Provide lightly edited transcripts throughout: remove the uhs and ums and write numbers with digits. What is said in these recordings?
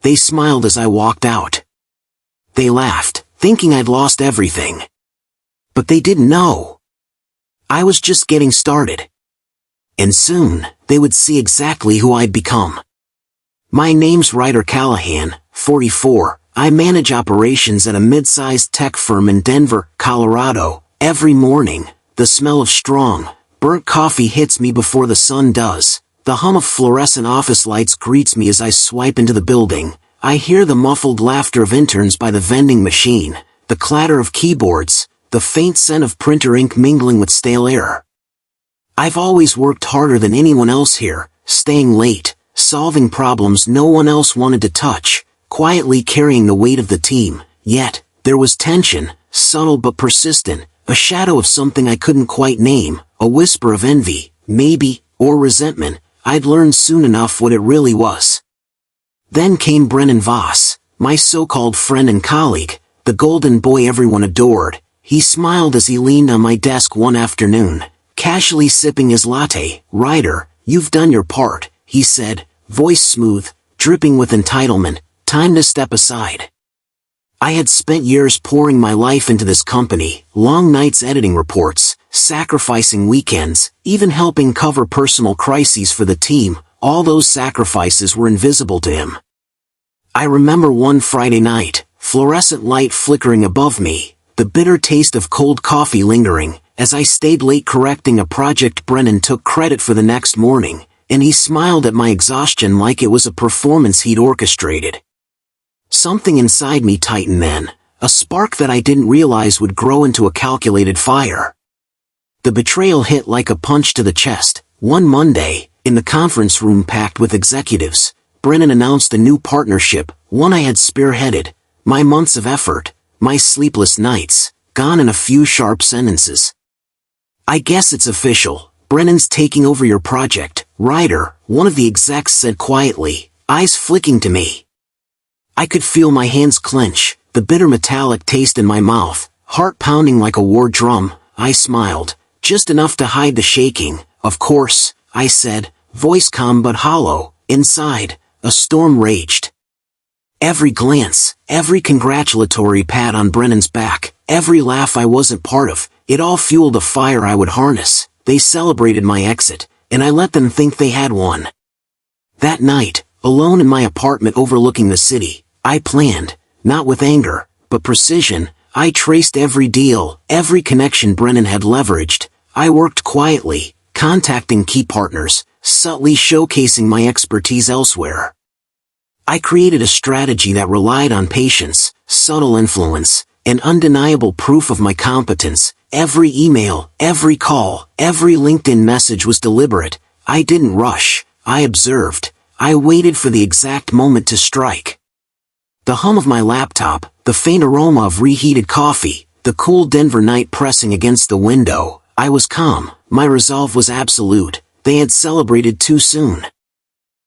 They smiled as I walked out. They laughed, thinking I'd lost everything. But they didn't know. I was just getting started. And soon, they would see exactly who I'd become. My name's Ryder Callahan, 44. I manage operations at a mid-sized tech firm in Denver, Colorado. Every morning, the smell of strong, burnt coffee hits me before the sun does. The hum of fluorescent office lights greets me as I swipe into the building. I hear the muffled laughter of interns by the vending machine, the clatter of keyboards, the faint scent of printer ink mingling with stale air. I've always worked harder than anyone else here, staying late, solving problems no one else wanted to touch, quietly carrying the weight of the team. Yet, there was tension, subtle but persistent, a shadow of something I couldn't quite name, a whisper of envy, maybe, or resentment. I'd learned soon enough what it really was. Then came Brennan Voss, my so-called friend and colleague, the golden boy everyone adored. He smiled as he leaned on my desk one afternoon, casually sipping his latte. "Ryder, you've done your part," he said, voice smooth, dripping with entitlement. "Time to step aside." I had spent years pouring my life into this company, long nights editing reports, sacrificing weekends, even helping cover personal crises for the team. All those sacrifices were invisible to him. I remember one Friday night, fluorescent light flickering above me, the bitter taste of cold coffee lingering, as I stayed late correcting a project. Brennan took credit for the next morning, and he smiled at my exhaustion like it was a performance he'd orchestrated. Something inside me tightened then, a spark that I didn't realize would grow into a calculated fire. The betrayal hit like a punch to the chest. One Monday, in the conference room packed with executives, Brennan announced a new partnership, one I had spearheaded. My months of effort, my sleepless nights, gone in a few sharp sentences. "I guess it's official. Brennan's taking over your project, Ryder," one of the execs said quietly, eyes flicking to me. I could feel my hands clench, the bitter metallic taste in my mouth, heart pounding like a war drum. I smiled, just enough to hide the shaking. "Of course," I said, voice calm but hollow. Inside, a storm raged. Every glance, every congratulatory pat on Brennan's back, every laugh I wasn't part of, it all fueled a fire I would harness. They celebrated my exit, and I let them think they had one. That night, alone in my apartment overlooking the city, I planned, not with anger, but precision. I traced every deal, every connection Brennan had leveraged. I worked quietly, contacting key partners, subtly showcasing my expertise elsewhere. I created a strategy that relied on patience, subtle influence, and undeniable proof of my competence. Every email, every call, every LinkedIn message was deliberate. I didn't rush. I observed. I waited for the exact moment to strike. The hum of my laptop, the faint aroma of reheated coffee, the cool Denver night pressing against the window. I was calm. My resolve was absolute. They had celebrated too soon.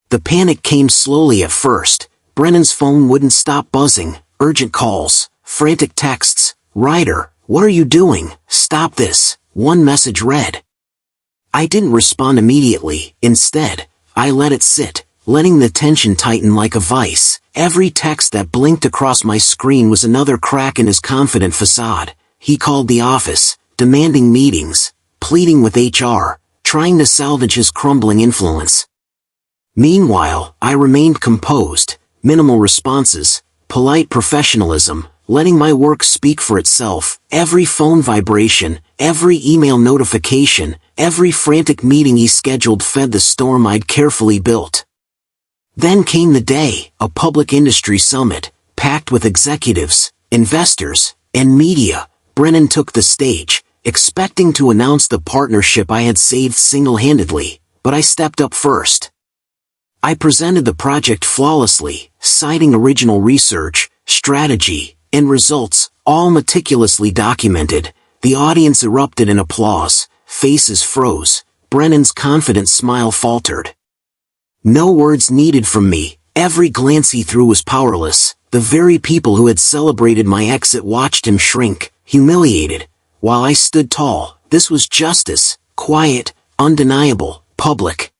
The panic came slowly at first. Brennan's phone wouldn't stop buzzing. Urgent calls, frantic texts. "Ryder, what are you doing? Stop this," one message read. I didn't respond immediately. Instead, I let it sit, letting the tension tighten like a vice. Every text that blinked across my screen was another crack in his confident facade. He called the office, demanding meetings, pleading with HR, trying to salvage his crumbling influence. Meanwhile, I remained composed, minimal responses, polite professionalism, letting my work speak for itself. Every phone vibration, every email notification, every frantic meeting he scheduled fed the storm I'd carefully built. Then came the day, a public industry summit, packed with executives, investors, and media. Brennan took the stage, expecting to announce the partnership I had saved single-handedly, but I stepped up first. I presented the project flawlessly, citing original research, strategy, and results, all meticulously documented. The audience erupted in applause, faces froze, Brennan's confident smile faltered. No words needed from me, every glance he threw was powerless. The very people who had celebrated my exit watched him shrink, humiliated, while I stood tall. This was justice, quiet, undeniable, public.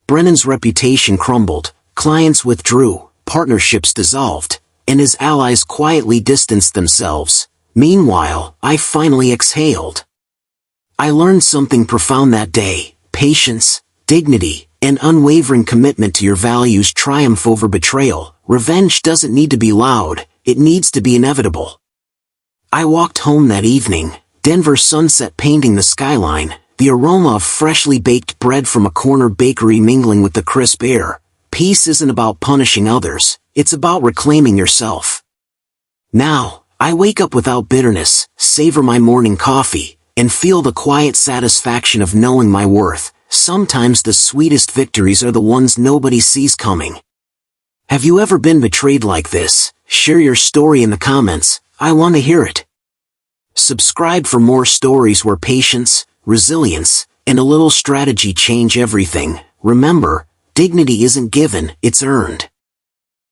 Brennan's reputation crumbled, clients withdrew, partnerships dissolved, and his allies quietly distanced themselves. Meanwhile, I finally exhaled. I learned something profound that day. Patience, dignity, and unwavering commitment to your values triumph over betrayal. Revenge doesn't need to be loud, it needs to be inevitable. I walked home that evening, Denver sunset painting the skyline, the aroma of freshly baked bread from a corner bakery mingling with the crisp air. Peace isn't about punishing others, it's about reclaiming yourself. Now, I wake up without bitterness, savor my morning coffee, and feel the quiet satisfaction of knowing my worth. Sometimes the sweetest victories are the ones nobody sees coming. Have you ever been betrayed like this? Share your story in the comments, I want to hear it. Subscribe for more stories where patience, resilience, and a little strategy change everything. Remember, dignity isn't given, it's earned.